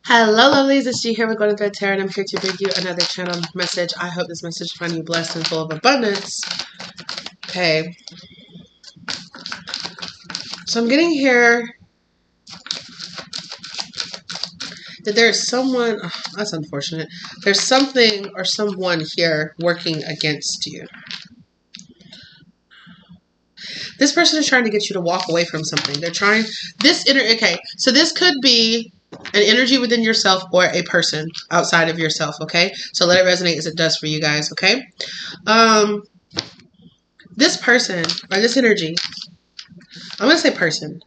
Hello, lovelies. It's G here with Golden Thread Tarot, and I'm here to bring you another channel message. I hope this message finds you blessed and full of abundance. Okay. So I'm getting here that there's someone, oh, that's unfortunate. There's something or someone here working against you. This person is trying to get you to walk away from something. They're trying, okay, so this could be an energy within yourself or a person outside of yourself, okay? So let it resonate as it does for you guys, okay? This person, or this energy, I'm going to say person,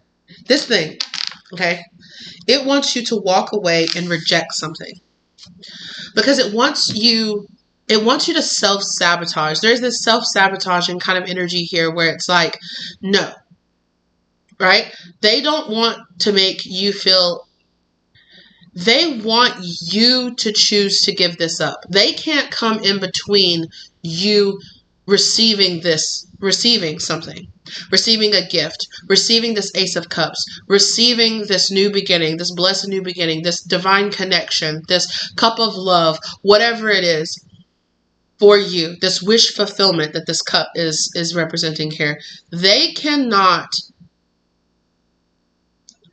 this thing, okay? It wants you to walk away and reject something. Because it wants you to self-sabotage. There's this self-sabotaging kind of energy here where it's like, no, right? They don't want to make you feel, they want you to choose to give this up. They can't come in between you receiving something, receiving a gift, receiving this Ace of Cups, receiving this new beginning, this blessed new beginning, this divine connection, this cup of love, whatever it is for you, this wish fulfillment that this cup is representing here. They cannot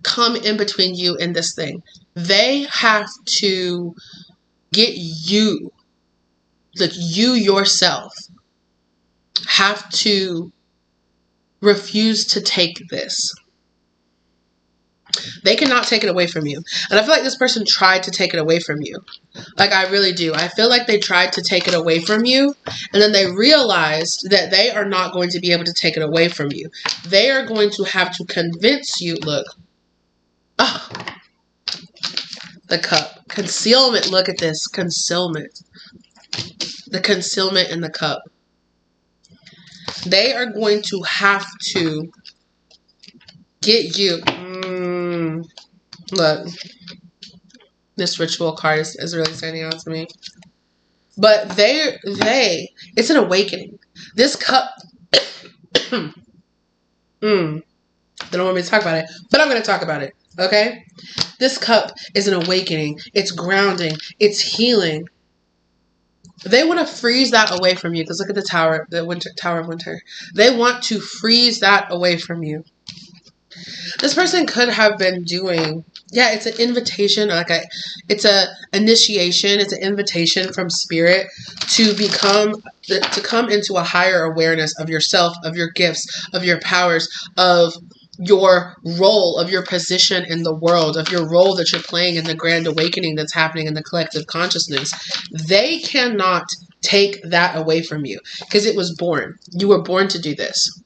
come in between you and this thing. They have to get you, like you yourself, have to refuse to take this. They cannot take it away from you. And I feel like this person tried to take it away from you. Like, I really do. I feel like they tried to take it away from you, and then they realized that they are not going to be able to take it away from you. They are going to have to convince you, look. Oh, the cup. Concealment. Look at this. Concealment. The concealment in the cup. They are going to have to get you. Look. This ritual card is really standing out to me. But it's an awakening. This cup. They don't want me to talk about it, but I'm going to talk about it. Okay? This cup is an awakening. It's grounding. It's healing. They want to freeze that away from you. Because look at the tower, Tower of Winter. They want to freeze that away from you. This person could have been doing, yeah, it's an invitation, it's a initiation, it's an invitation from spirit to come into a higher awareness of yourself, of your gifts, of your powers, of your role, of your position in the world, of your role that you're playing in the grand awakening that's happening in the collective consciousness. They cannot take that away from you because it was born. You were born to do this.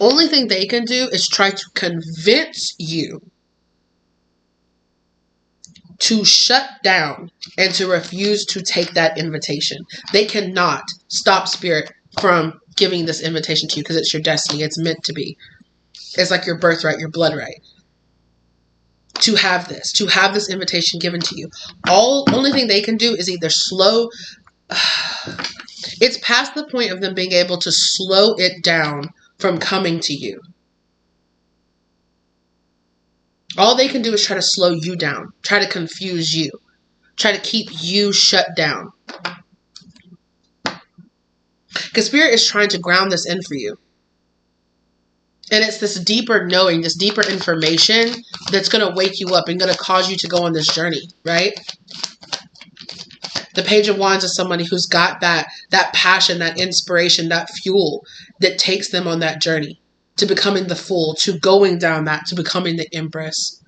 Only thing they can do is try to convince you to shut down and to refuse to take that invitation. They cannot stop spirit from giving this invitation to you because it's your destiny. It's meant to be. It's like your birthright, your blood right. To have this invitation given to you. Only thing they can do is either slow. It's past the point of them being able to slow it down from coming to you. All they can do is try to slow you down, try to confuse you, try to keep you shut down. Because spirit is trying to ground this in for you. And it's this deeper knowing, this deeper information that's going to wake you up and going to cause you to go on this journey, right? The Page of Wands is somebody who's got that passion, that inspiration, that fuel that takes them on that journey to becoming the Fool, to going down that, to becoming the Empress.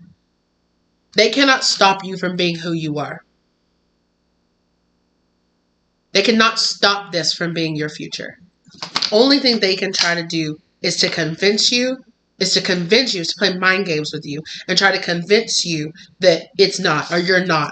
They cannot stop you from being who you are. They cannot stop this from being your future. Only thing they can try to do is to convince you, to play mind games with you and try to convince you that it's not, or you're not.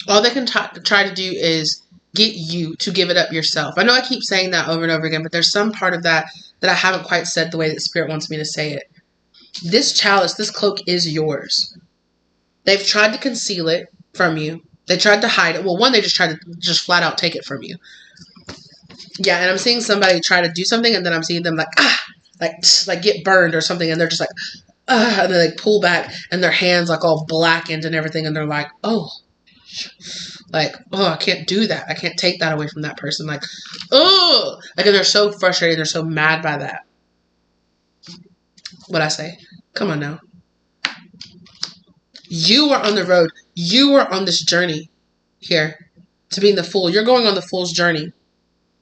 All they can try to do is get you to give it up yourself. I know I keep saying that over and over again, but there's some part of that I haven't quite said the way that Spirit wants me to say it. This chalice, this cloak is yours. They've tried to conceal it from you. They tried to hide it. Well, one, they just tried to flat out take it from you. Yeah, and I'm seeing somebody try to do something, and then I'm seeing them like, like get burned or something, and they're just like, and they like pull back, and their hands like all blackened and everything, and they're like, oh, like, oh, I can't do that. I can't take that away from that person. Like, oh, like, and they're so frustrated. They're so mad by that. What I say? Come on now. You are on the road. You are on this journey here to being the fool. You're going on the fool's journey.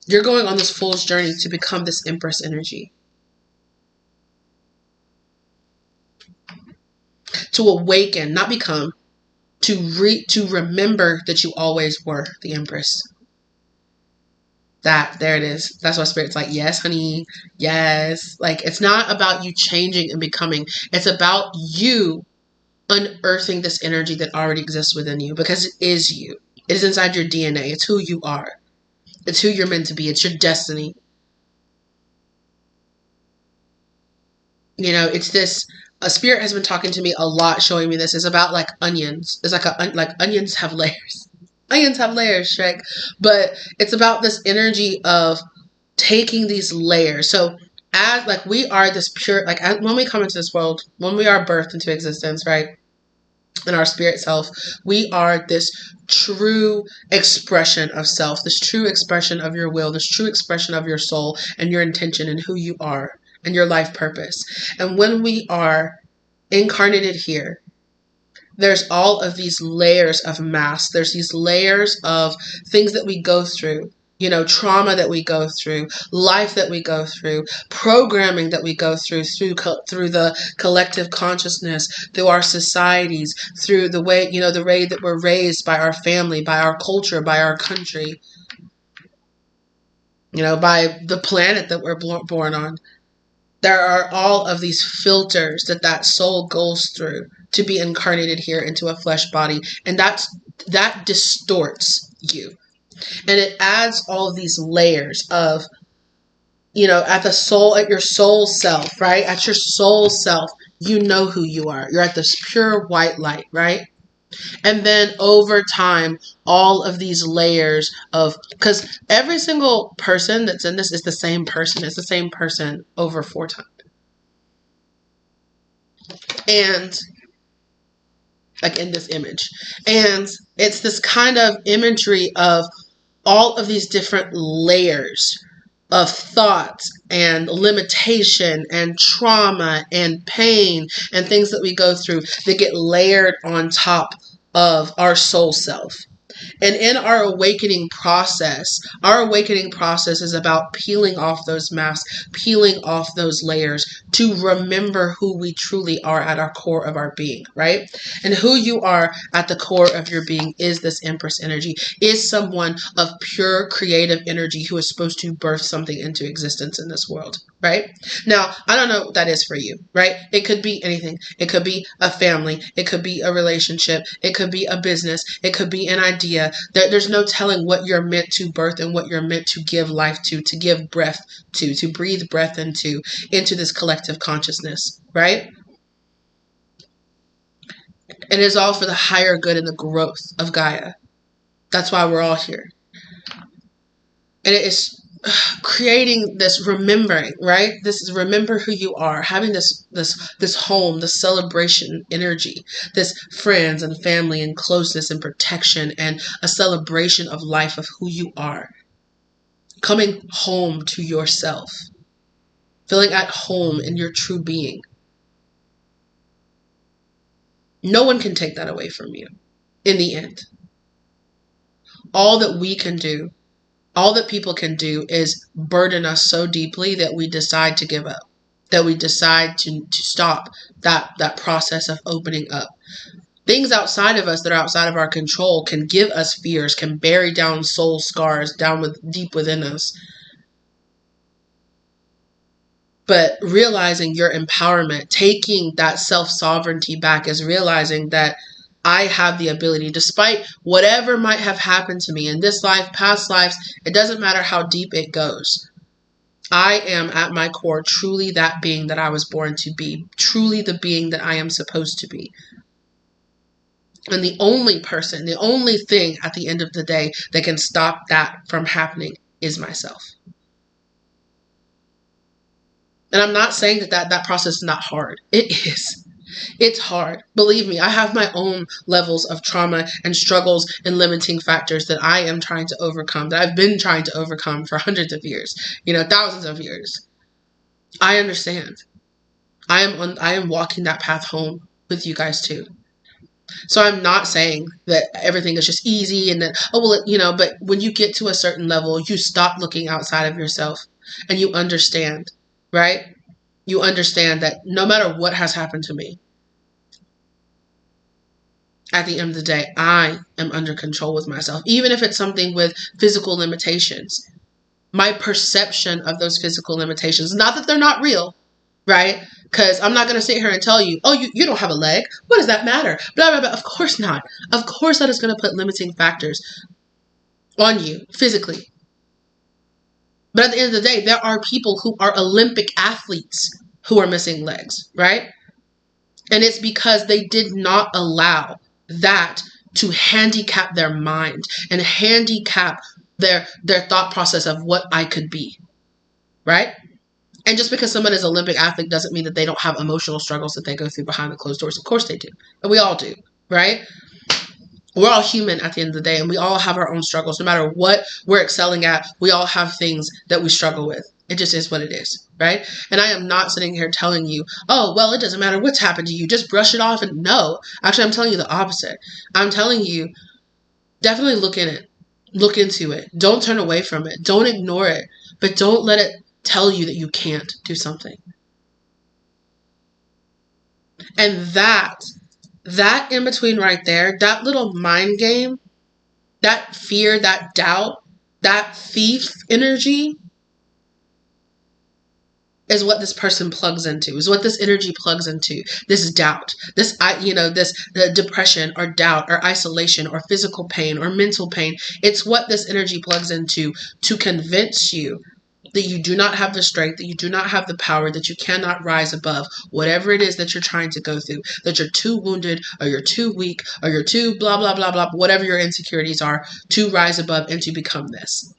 You're going on this fool's journey to become this Empress energy. To awaken, not become, to remember that you always were the Empress. There it is. That's why Spirit's like, yes, honey, yes. Like, it's not about you changing and becoming. It's about you unearthing this energy that already exists within you, because it is you. It is inside your DNA. It's who you are. It's who you're meant to be. It's your destiny. You know, it's this. A Spirit has been talking to me a lot, showing me this. It's about like onions. It's like onions have layers. Onions have layers, Shrek. But it's about this energy of taking these layers. So as like we are this pure, like when we come into this world, when we are birthed into existence, right? In our spirit self, we are this true expression of self, this true expression of your will, this true expression of your soul and your intention and who you are and your life purpose. And when we are incarnated here, there's all of these layers of mass. There's these layers of things that we go through, you know, trauma that we go through, life that we go through, programming that we go through the collective consciousness, through our societies, through the way, you know, the way that we're raised by our family, by our culture, by our country, you know, by the planet that we're born on. There are all of these filters that soul goes through to be incarnated here into a flesh body. And that distorts you. And it adds all of these layers of, you know, at your soul self, right? At your soul self, you know who you are. You're at this pure white light, right? And then over time, all of these layers of, because every single person that's in this is the same person. It's the same person over 4 times. And like in this image. And it's this kind of imagery of all of these different layers of thoughts and limitation and trauma and pain and things that we go through that get layered on top of our soul self. And in our awakening process is about peeling off those masks, peeling off those layers to remember who we truly are at our core of our being, right? And who you are at the core of your being is this Empress energy, is someone of pure creative energy who is supposed to birth something into existence in this world, right? Now, I don't know what that is for you, right? It could be anything. It could be a family. It could be a relationship. It could be a business. It could be an idea. There's no telling what you're meant to birth and what you're meant to give life to give breath to breathe breath into this collective consciousness, right? It is all for the higher good and the growth of Gaia. That's why we're all here. And it is creating this remembering, right? This is remember who you are, having this home, this celebration energy, this friends and family and closeness and protection and a celebration of life of who you are. Coming home to yourself, feeling at home in your true being. No one can take that away from you in the end. All that we can do, all that people can do is burden us so deeply that we decide to give up, that we decide to stop that process of opening up. Things outside of us that are outside of our control can give us fears, can bury down soul scars deep within us. But realizing your empowerment, taking that self-sovereignty back, is realizing that I have the ability, despite whatever might have happened to me in this life, past lives, it doesn't matter how deep it goes. I am at my core truly that being that I was born to be, truly the being that I am supposed to be. And the only person, the only thing at the end of the day that can stop that from happening is myself. And I'm not saying that process is not hard. It is. It's hard. Believe me, I have my own levels of trauma and struggles and limiting factors that I am trying to overcome, that I've been trying to overcome for hundreds of years, thousands of years. I understand. I am walking that path home with you guys too. So I'm not saying that everything is just easy and that, but when you get to a certain level, you stop looking outside of yourself and you understand, right? You understand that no matter what has happened to me, at the end of the day, I am under control with myself. Even if it's something with physical limitations, my perception of those physical limitations, not that they're not real, right? Because I'm not going to sit here and tell you, oh, you don't have a leg. What does that matter? Blah, blah, blah. Of course not. Of course that is going to put limiting factors on you physically. But at the end of the day, there are people who are Olympic athletes who are missing legs, right? And it's because they did not allow that to handicap their mind and handicap their thought process of what I could be, right? And just because someone is an Olympic athlete doesn't mean that they don't have emotional struggles that they go through behind the closed doors. Of course they do. And we all do, right? We're all human at the end of the day, and we all have our own struggles. No matter what we're excelling at, we all have things that we struggle with. It just is what it is, right? And I am not sitting here telling you, oh, well, it doesn't matter what's happened to you. Just brush it off. And no, actually, I'm telling you the opposite. I'm telling you, definitely look in it. Look into it. Don't turn away from it. Don't ignore it. But don't let it tell you that you can't do something. And that in between right there, that little mind game, that fear, that doubt, that thief energy is what this person plugs into, is what this energy plugs into. This doubt, this depression or doubt or isolation or physical pain or mental pain. It's what this energy plugs into to convince you that you do not have the strength, that you do not have the power, that you cannot rise above whatever it is that you're trying to go through, that you're too wounded or you're too weak or you're too blah, blah, blah, blah, whatever your insecurities are to rise above and to become this.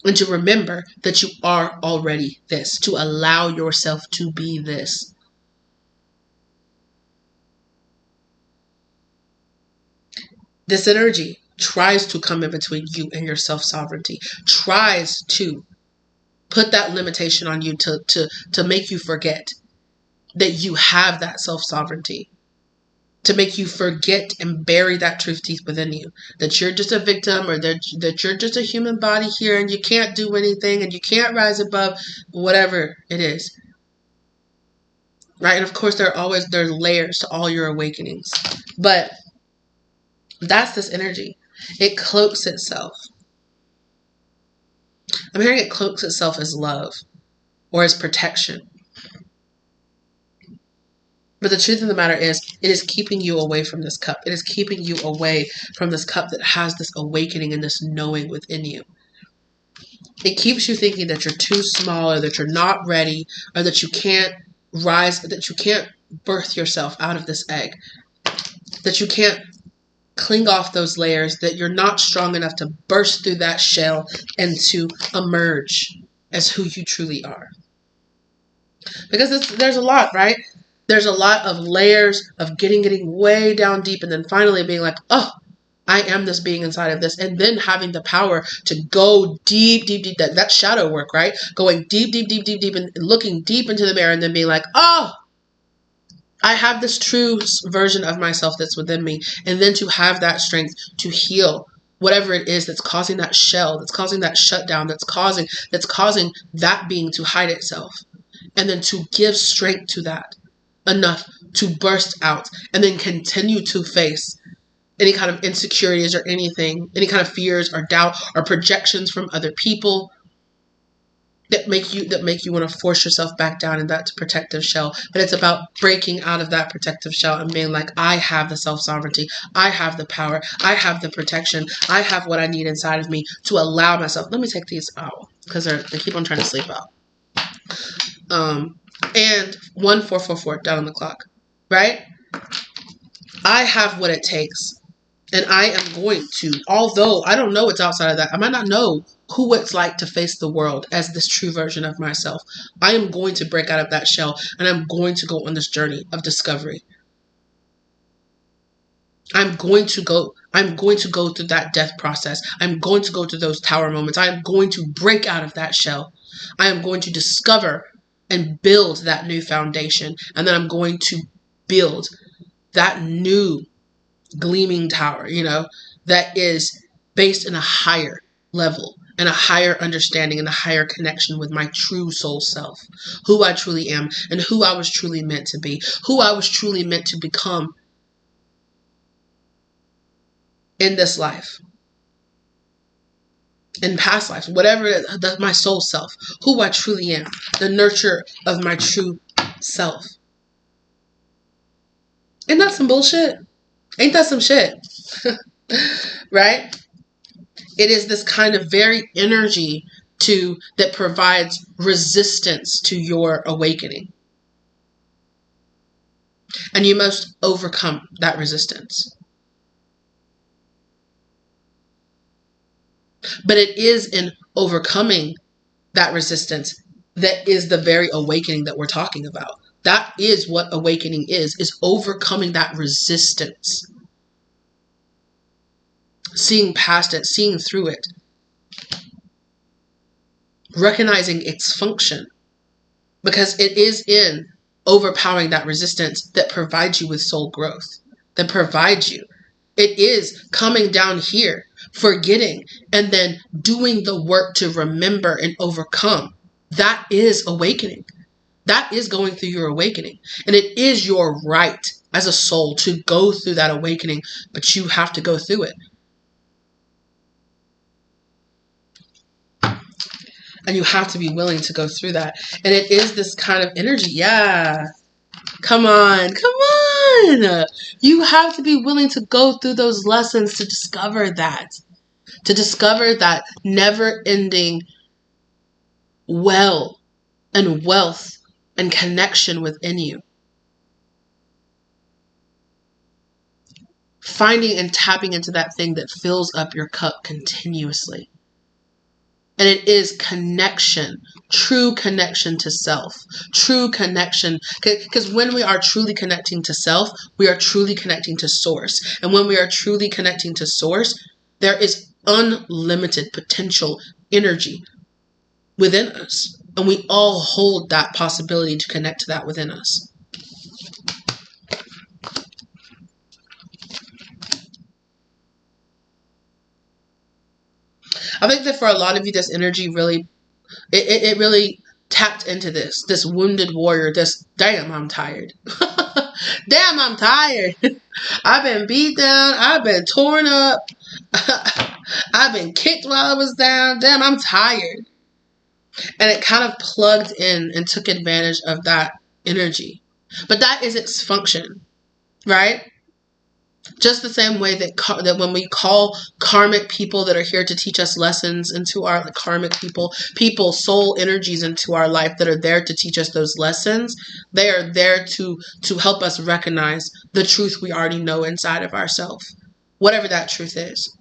And to remember that you are already this, to allow yourself to be this. This energy tries to come in between you and your self-sovereignty, tries to put that limitation on you to make you forget that you have that self-sovereignty, to make you forget and bury that truth deep within you, that you're just a victim or that you're just a human body here and you can't do anything and you can't rise above whatever it is. Right? And of course, there are layers to all your awakenings. But that's this energy. It cloaks itself. I'm hearing it cloaks itself as love or as protection. But the truth of the matter is, it is keeping you away from this cup. It is keeping you away from this cup that has this awakening and this knowing within you. It keeps you thinking that you're too small or that you're not ready or that you can't rise, that you can't birth yourself out of this egg, that you can't cling off those layers, that you're not strong enough to burst through that shell and to emerge as who you truly are. Because there's a lot, right? There's a lot of layers of getting way down deep and then finally being like, oh, I am this being inside of this. And then having the power to go deep, that shadow work, right? Going deep and looking deep into the mirror and then being like, oh, I have this true version of myself that's within me. And then to have that strength to heal whatever it is that's causing that shell, that's causing that shutdown, that's causing that being to hide itself. And then to give strength to that enough to burst out and then continue to face any kind of insecurities or anything, any kind of fears or doubt or projections from other people that make you want to force yourself back down in that protective shell. But it's about breaking out of that protective shell and being like, I have the self-sovereignty, I have the power, I have the protection, I have what I need inside of me to allow myself. Let me take these out because they keep on trying to sleep out. And 1444 down on the clock, right? I have what it takes And I am going to, although I don't know what's outside of that, I might not know who it's like to face the world as this true version of myself. I am going to break out of that shell, and I'm going to go on this journey of discovery. I'm going to go through that death process. I'm going to go through those tower moments. I am going to break out of that shell. I am going to discover and build that new foundation. And then I'm going to build that new gleaming tower, that is based in a higher level and a higher understanding and a higher connection with my true soul self, who I truly am and who I was truly meant to be, who I was truly meant to become in this life, in past lives, whatever it is, my soul self, who I truly am, the nurture of my true self. Isn't that some bullshit? Ain't that some shit? Right? It is this kind of very energy that provides resistance to your awakening. And you must overcome that resistance. But it is in overcoming that resistance that is the very awakening that we're talking about. That is what awakening is overcoming that resistance. Seeing past it, seeing through it. Recognizing its function. Because it is in overpowering that resistance that provides you with soul growth. That provides you. It is coming down here, forgetting, and then doing the work to remember and overcome. That is awakening. That is going through your awakening. And it is your right as a soul to go through that awakening, but you have to go through it. And you have to be willing to go through that. And it is this kind of energy. Yeah. Come on. Come on. You have to be willing to go through those lessons to discover that. To discover that never-ending well and wealth and connection within you. Finding and tapping into that thing that fills up your cup continuously. And it is connection, true connection to self, true connection. Because when we are truly connecting to self, we are truly connecting to source. And when we are truly connecting to source, there is unlimited potential energy within us. And we all hold that possibility to connect to that within us. I think that for a lot of you, this energy really, it really tapped into this wounded warrior, damn, I'm tired. Damn, I'm tired. I've been beat down. I've been torn up. I've been kicked while I was down. Damn, I'm tired. And it kind of plugged in and took advantage of that energy. But that is its function, right? Just the same way that when we call karmic people that are here to teach us lessons into our karmic people, soul energies into our life that are there to teach us those lessons, they are there to help us recognize the truth we already know inside of ourselves, whatever that truth is.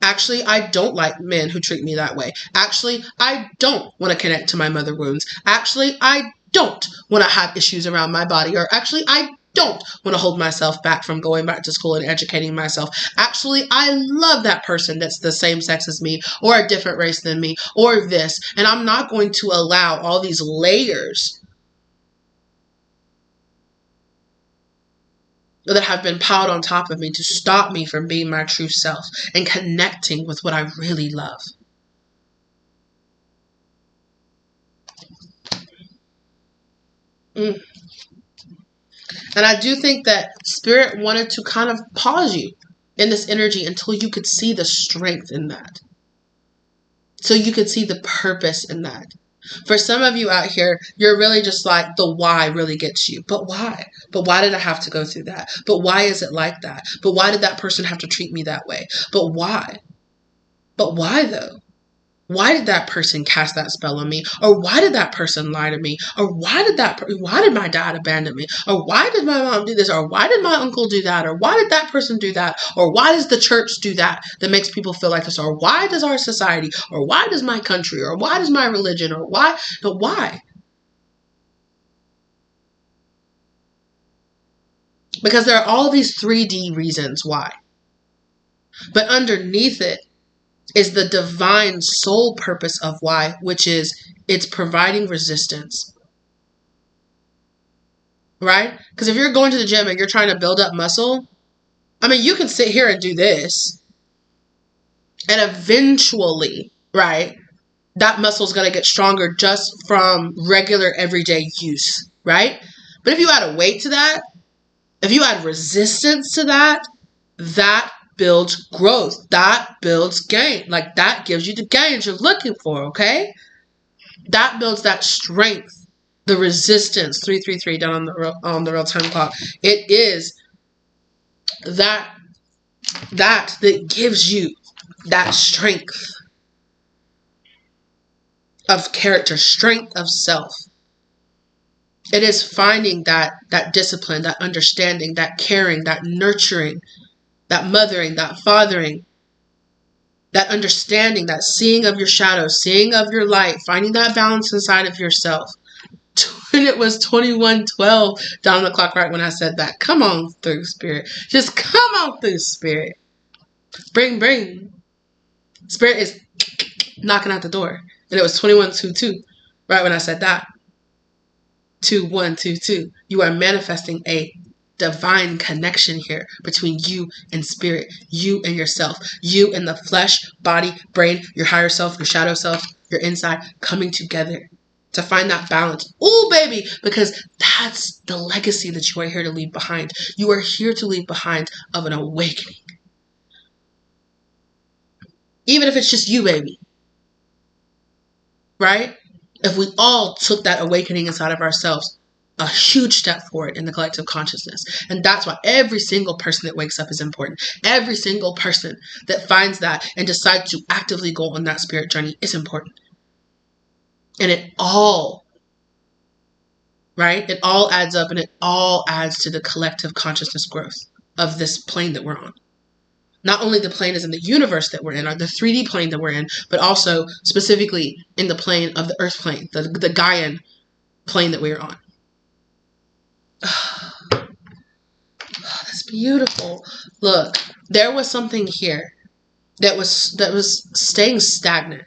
Actually, I don't like men who treat me that way. Actually, I don't want to connect to my mother wounds. Actually, I don't want to have issues around my body. Or actually, I don't want to hold myself back from going back to school and educating myself. Actually, I love that person that's the same sex as me or a different race than me or this. And I'm not going to allow all these layers that have been piled on top of me to stop me from being my true self and connecting with what I really love. And I do think that Spirit wanted to kind of pause you in this energy until you could see the strength in that. So you could see the purpose in that. For some of you out here, you're really just like, the why really gets you. But why? But why did I have to go through that? But why is it like that? But why did that person have to treat me that way? But why? But why though? Why did that person cast that spell on me? Or why did that person lie to me? Or why did my dad abandon me? Or why did my mom do this? Or why did my uncle do that? Or why did that person do that? Or why does the church do that makes people feel like this? Or why does our society? Or why does my country? Or why does my religion? Or why? But why? Because there are all these 3D reasons why. But underneath it is the divine soul purpose of why, which is it's providing resistance. Right? Because if you're going to the gym and you're trying to build up muscle, I mean, you can sit here and do this. And eventually, right, that muscle is going to get stronger just from regular everyday use. Right? But if you add a weight to that, if you add resistance to that, that builds growth. That builds gain. Like, that gives you the gains you're looking for, okay? That builds that strength, the resistance. 333 down on the real time clock. It is that gives you that strength of character, strength of self. It is finding that discipline, that understanding, that caring, that nurturing, that mothering, that fathering, that understanding, that seeing of your shadow, seeing of your light, finding that balance inside of yourself. And it was 21:12 down the clock right when I said that. Come on through, Spirit. Just come on through, Spirit. Bring. Spirit is knocking at the door. And it was 21:22 right when I said that. 2122. You are manifesting a divine connection here between you and spirit, you and yourself, you and the flesh, body, brain, your higher self, your shadow self, your inside coming together to find that balance. Ooh, baby, because that's the legacy that you are here to leave behind. You are here to leave behind of an awakening. Even if it's just you, baby. Right? If we all took that awakening inside of ourselves, a huge step forward in the collective consciousness. And that's why every single person that wakes up is important. Every single person that finds that and decides to actively go on that spirit journey is important. And it all, right? It all adds up and it all adds to the collective consciousness growth of this plane that we're on. Not only the plane is in the universe that we're in, or the 3D plane that we're in, but also specifically in the plane of the earth plane, the Gaian plane that we're on. Oh, that's beautiful. Look, there was something here that was staying stagnant,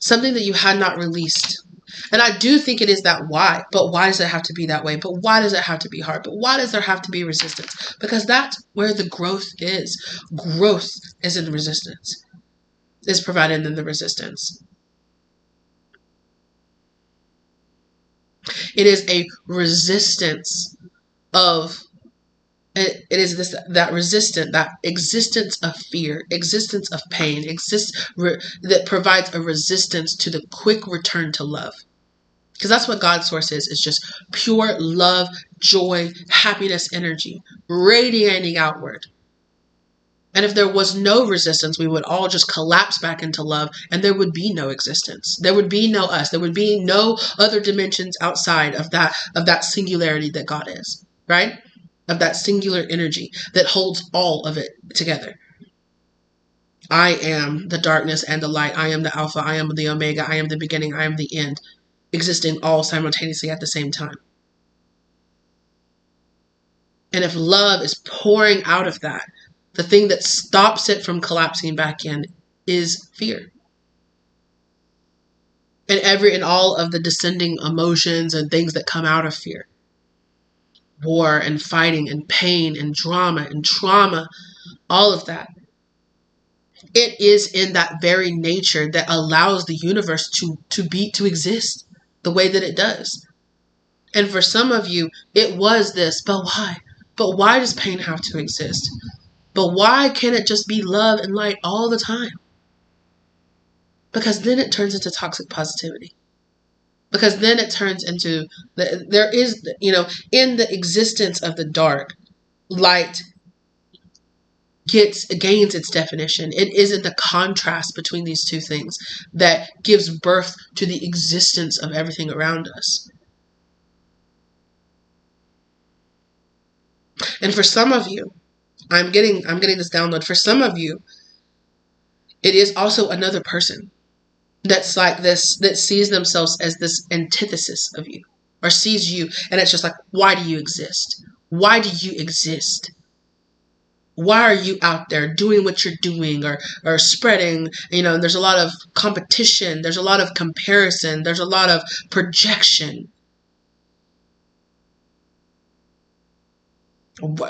something that you had not released. And I do think it is that why, but why does it have to be that way? But why does it have to be hard? But why does there have to be resistance? Because that's where the growth is. Growth is in the resistance. Is provided in the resistance. It is a resistance of, it is this, that resistance, that existence of fear, existence of pain, that provides a resistance to the quick return to love. Because that's what God's source is just pure love, joy, happiness, energy, radiating outward. And if there was no resistance, we would all just collapse back into love and there would be no existence. There would be no us. There would be no other dimensions outside of that singularity that God is, right? Of that singular energy that holds all of it together. I am the darkness and the light. I am the Alpha. I am the Omega. I am the beginning. I am the end. Existing all simultaneously at the same time. And if love is pouring out of that, the thing that stops it from collapsing back in is fear. And all of the descending emotions and things that come out of fear. War and fighting and pain and drama and trauma, all of that. It is in that very nature that allows the universe to exist the way that it does. And for some of you, it was this, but why? But why does pain have to exist? But why can't it just be love and light all the time? Because then it turns into toxic positivity. Because then it turns into, there is, in the existence of the dark, light gains its definition. It isn't the contrast between these two things that gives birth to the existence of everything around us. And for some of you, I'm getting this download. For some of you, it is also another person that's like this, that sees themselves as this antithesis of you, or sees you, and it's just like, why do you exist? Why do you exist? Why are you out there doing what you're doing, or spreading, there's a lot of competition, there's a lot of comparison, there's a lot of projection.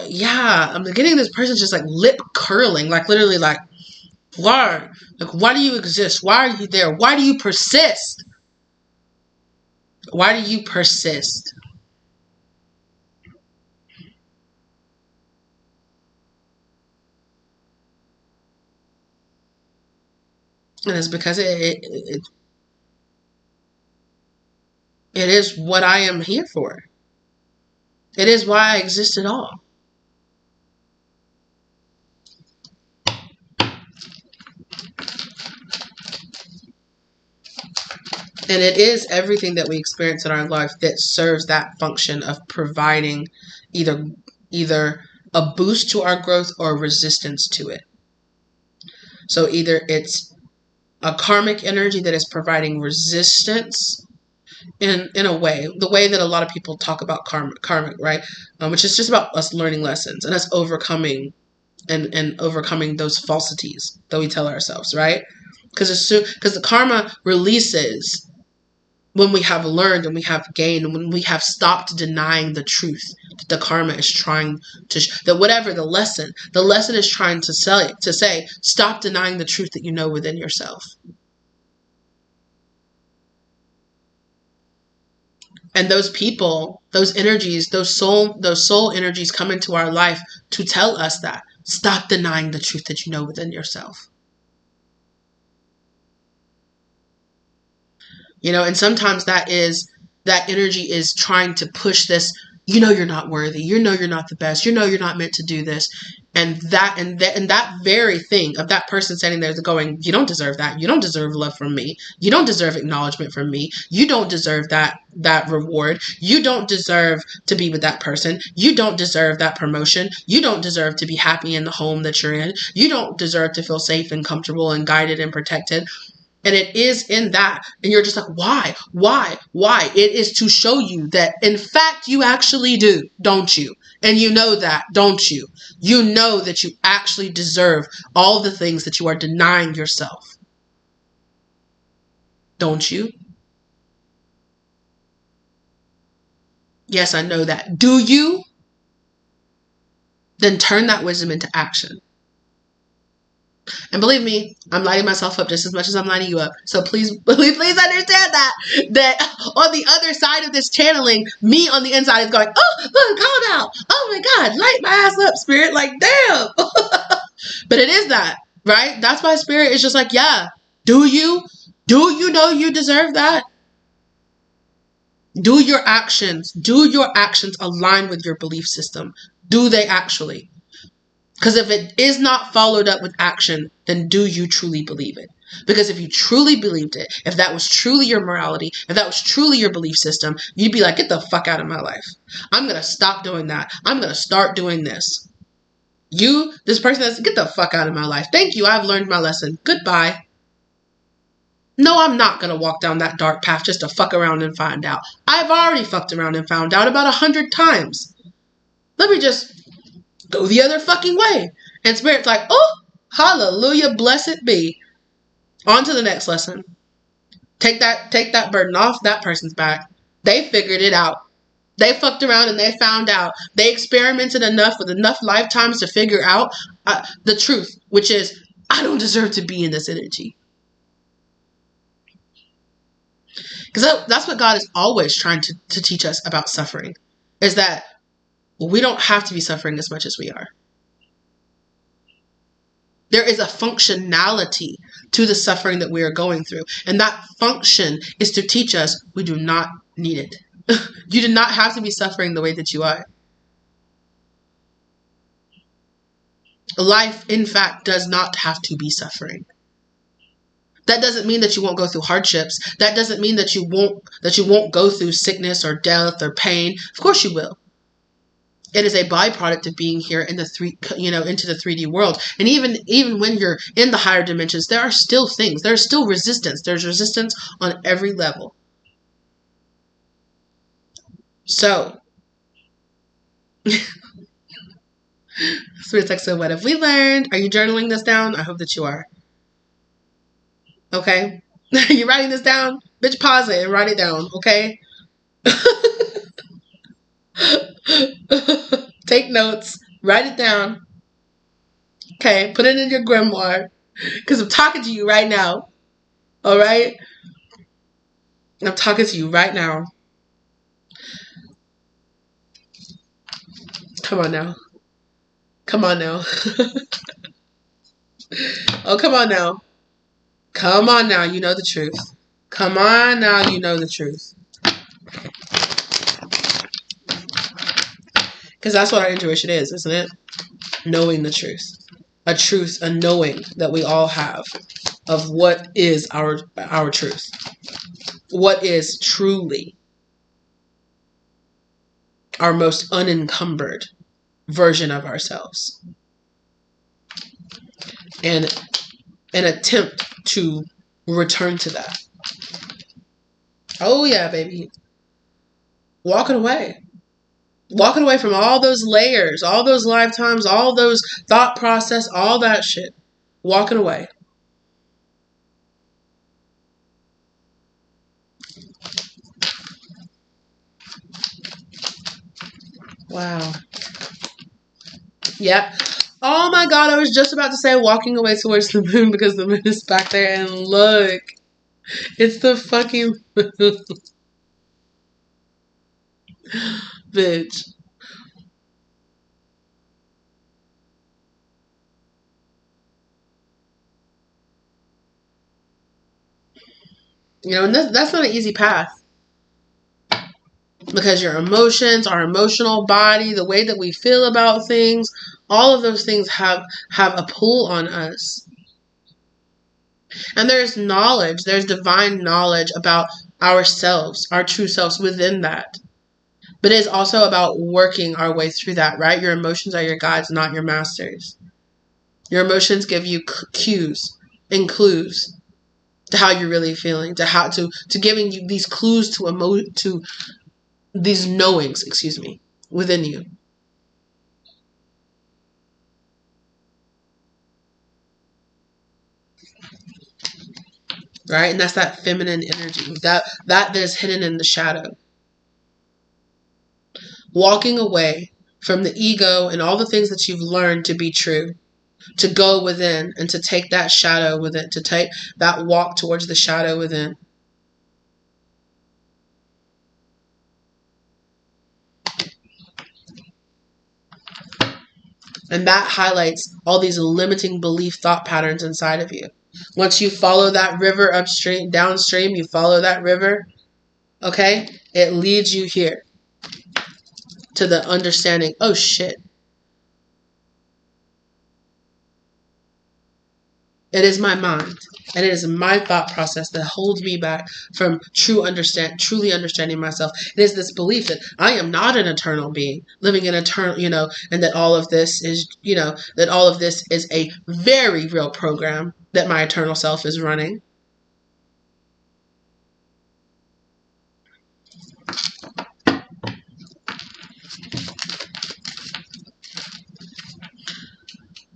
Yeah, I'm getting this person just like lip curling, like literally like, why? Like, why do you exist? Why are you there? Why do you persist? Why do you persist? And it's because it is what I am here for. It is why I exist at all. And it is everything that we experience in our life that serves that function of providing either a boost to our growth or resistance to it. So either it's a karmic energy that is providing resistance in a way, the way that a lot of people talk about karmic, right? Which is just about us learning lessons and us overcoming and overcoming those falsities that we tell ourselves, right? Because the karma releases when we have learned and we have gained, and when we have stopped denying the truth that the karma is trying to, that whatever the lesson is trying to say, stop denying the truth that you know within yourself. And those people, those energies, those soul energies come into our life to tell us that, stop denying the truth that you know within yourself. And sometimes that energy is trying to push this, you're not worthy, you're not the best, you're not meant to do this. And that very thing of that person standing there going, you don't deserve that. You don't deserve love from me. You don't deserve acknowledgement from me. You don't deserve that reward. You don't deserve to be with that person. You don't deserve that promotion. You don't deserve to be happy in the home that you're in. You don't deserve to feel safe and comfortable and guided and protected. And it is in that. And you're just like, why? It is to show you that, in fact, you actually do, don't you? And you know that, don't you? You know that you actually deserve all the things that you are denying yourself. Don't you? Yes, I know that. Do you? Then turn that wisdom into action. And believe me, I'm lighting myself up just as much as I'm lighting you up. So please understand that on the other side of this channeling, me on the inside is going, oh, look, call out. Oh my God, light my ass up, spirit. Like, damn. But it is that, right? That's why spirit is just like, yeah, do you know you deserve that? Do your actions align with your belief system? Do they actually? Because if it is not followed up with action, then do you truly believe it? Because if you truly believed it, if that was truly your morality, if that was truly your belief system, you'd be like, get the fuck out of my life. I'm going to stop doing that. I'm going to start doing this. This person that's, get the fuck out of my life. Thank you. I've learned my lesson. Goodbye. No, I'm not going to walk down that dark path just to fuck around and find out. I've already fucked around and found out about 100 times. Let me just go the other fucking way. And spirit's like, oh, hallelujah, blessed be. On to the next lesson. Take that burden off that person's back. They figured it out. They fucked around and they found out. They experimented enough with enough lifetimes to figure out the truth, which is, I don't deserve to be in this energy. Because that's what God is always trying to teach us about suffering, is that we don't have to be suffering as much as we are. There is a functionality to the suffering that we are going through. And that function is to teach us we do not need it. You do not have to be suffering the way that you are. Life, in fact, does not have to be suffering. That doesn't mean that you won't go through hardships. That doesn't mean that you won't go through sickness or death or pain. Of course you will. It is a byproduct of being here in the into the 3D world. And even when you're in the higher dimensions, there are still things. There's still resistance. There's resistance on every level. So, Spirit's like, so what have we learned? Are you journaling this down? I hope that you are. Okay? You writing this down? Bitch, pause it and write it down, okay? Take notes. Write it down. Okay? Put it in your grimoire. Because I'm talking to you right now. Alright? I'm talking to you right now. Come on now. Come on now. Oh, come on now. Come on now. You know the truth. Come on now. You know the truth. Because that's what our intuition is, isn't it? Knowing the truth. A knowing that we all have of what is our truth. What is truly our most unencumbered version of ourselves. And an attempt to return to that. Oh yeah, baby. Walking away. Walking away from all those layers, all those lifetimes, all those thought process, all that shit. Walking away. Wow. Yep. Oh my God, I was just about to say walking away towards the moon because the moon is back there and look. It's the fucking moon. Bitch. You know, and that's not an easy path. Because your emotions, our emotional body, the way that we feel about things, all of those things have a pull on us. And there's knowledge, there's divine knowledge about ourselves, our true selves within that. But it's also about working our way through that, right? Your emotions are your guides, not your masters. Your emotions give you cues and clues to how you're really feeling, to giving you these clues to these knowings, within you. Right? And that's that feminine energy that is hidden in the shadow. Walking away from the ego and all the things that you've learned to be true, to go within and to take that shadow within, to take that walk towards the shadow within. And that highlights all these limiting belief thought patterns inside of you. Once you follow that river upstream, downstream, you follow that river, okay? It leads you here to the understanding, oh shit. It is my mind and it is my thought process that holds me back from truly understanding myself. It is this belief that I am not an eternal being living in eternal, and that all of this is, that all of this is a very real program that my eternal self is running.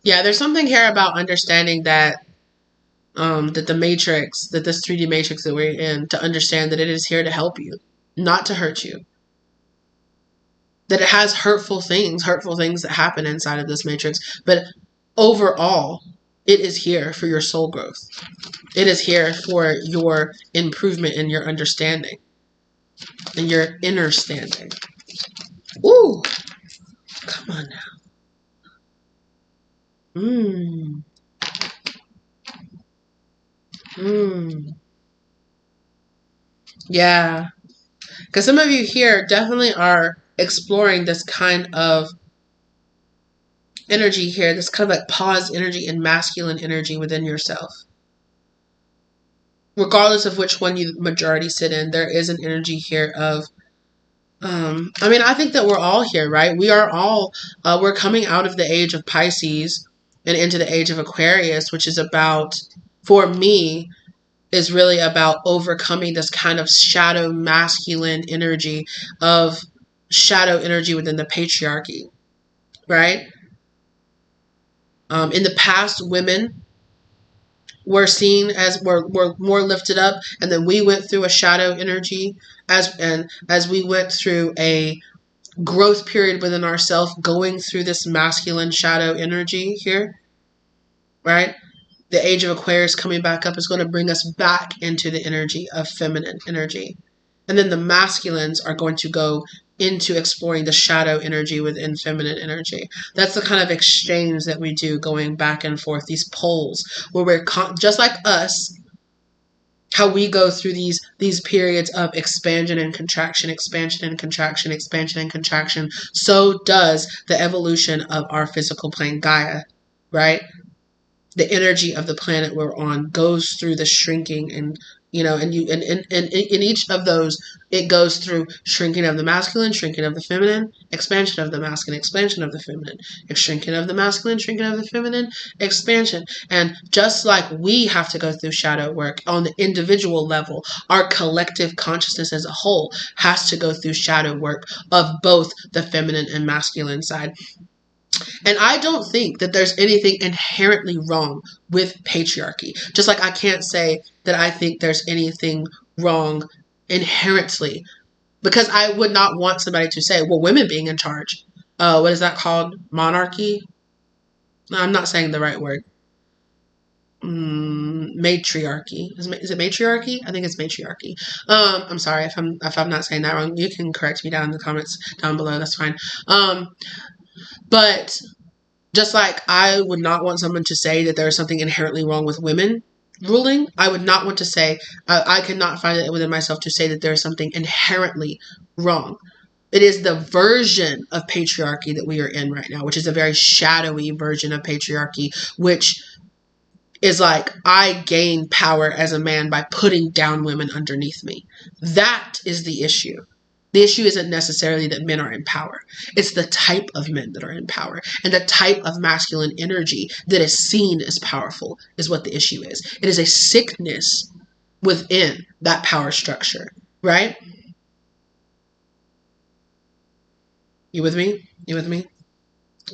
Yeah, there's something here about understanding that that the matrix, that this 3D matrix that we're in, to understand that it is here to help you, not to hurt you. That it has hurtful things that happen inside of this matrix, but overall, it is here for your soul growth. It is here for your improvement in your understanding and your inner standing. Ooh, come on now. Yeah. Because some of you here definitely are exploring this kind of energy here, this kind of like paused energy and masculine energy within yourself. Regardless of which one you majority sit in, there is an energy here of, I mean, I think that we're all here, right? We are all, we're coming out of the age of Pisces and into the age of Aquarius, which is about, for me, is really about overcoming this kind of shadow masculine energy of shadow energy within the patriarchy, right? In the past, women were seen as were more lifted up, and then we went through a shadow energy as we went through a growth period within ourselves, going through this masculine shadow energy here, right? The age of Aquarius coming back up is going to bring us back into the energy of feminine energy. And then the masculines are going to go into exploring the shadow energy within feminine energy. That's the kind of exchange that we do, going back and forth, these poles where we're just like us, how we go through these periods of expansion and contraction, expansion and contraction, expansion and contraction. So does the evolution of our physical plane Gaia, right? The energy of the planet we're on goes through the shrinking, and and in each of those, it goes through shrinking of the masculine, shrinking of the feminine, expansion of the masculine, expansion of the feminine, shrinking of the masculine, shrinking of the feminine, expansion. And just like we have to go through shadow work on the individual level, our collective consciousness as a whole has to go through shadow work of both the feminine and masculine side. And I don't think that there's anything inherently wrong with patriarchy. Just like I can't say that I think there's anything wrong inherently, because I would not want somebody to say, well, women being in charge. What is that called? Monarchy? No, I'm not saying the right word. Matriarchy. Is it matriarchy? I think it's matriarchy. I'm sorry if I'm not saying that wrong. You can correct me down in the comments down below. That's fine. But just like I would not want someone to say that there's something inherently wrong with women ruling, I would not want to say, I cannot find it within myself to say that there's something inherently wrong. It is the version of patriarchy that we are in right now, which is a very shadowy version of patriarchy, which is like, I gain power as a man by putting down women underneath me. That is the issue. The issue isn't necessarily that men are in power. It's the type of men that are in power, and the type of masculine energy that is seen as powerful is what the issue is. It is a sickness within that power structure, right? You with me? You with me?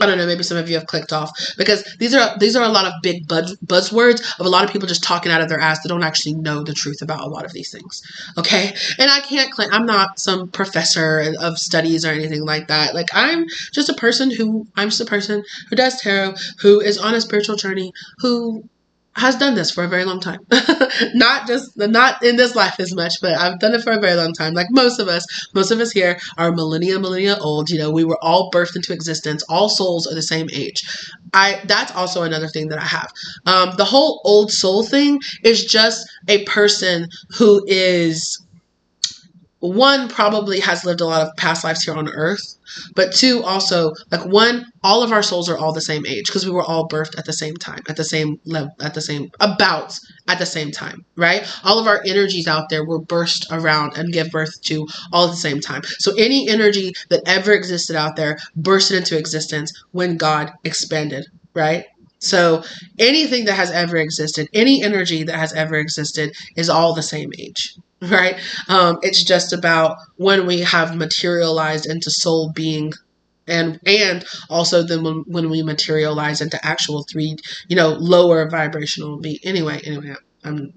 I don't know, maybe some of you have clicked off, because these are a lot of big buzzwords of a lot of people just talking out of their ass that don't actually know the truth about a lot of these things. Okay? And I can't claim, I'm not some professor of studies or anything like that. Like, I'm just a person who does tarot, who is on a spiritual journey, who has done this for a very long time. Not in this life as much, but I've done it for a very long time. Like most of us here are millennia old. We were all birthed into existence. All souls are the same age. That's also another thing that I have. The whole old soul thing is just a person who is, one, probably has lived a lot of past lives here on earth, but two, also, like, one, all of our souls are all the same age, because we were all birthed at the same time, at the same level, at the same time, right? All of our energies out there were burst around and give birth to all at the same time. So any energy that ever existed out there bursted into existence when God expanded, right? So anything that has ever existed, any energy that has ever existed, is all the same age. Right? It's just about when we have materialized into soul being, and also then when we materialize into actual lower vibrational being. Anyway, I'm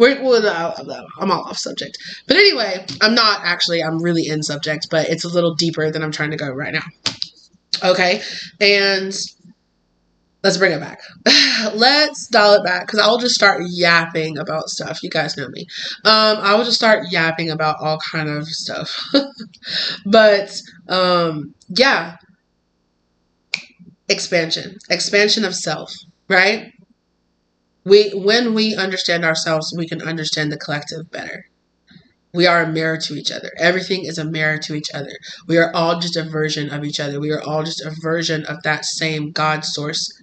all off subject. But anyway, I'm really in subject, but it's a little deeper than I'm trying to go right now. Okay? And let's bring it back. Let's dial it back, because I'll just start yapping about stuff. You guys know me. I will just start yapping about all kind of stuff. But, yeah. Expansion of self, right? When we understand ourselves, we can understand the collective better, We are a mirror to each other. Everything is a mirror to each other. We are all just a version of each other. We are all just a version of that same God source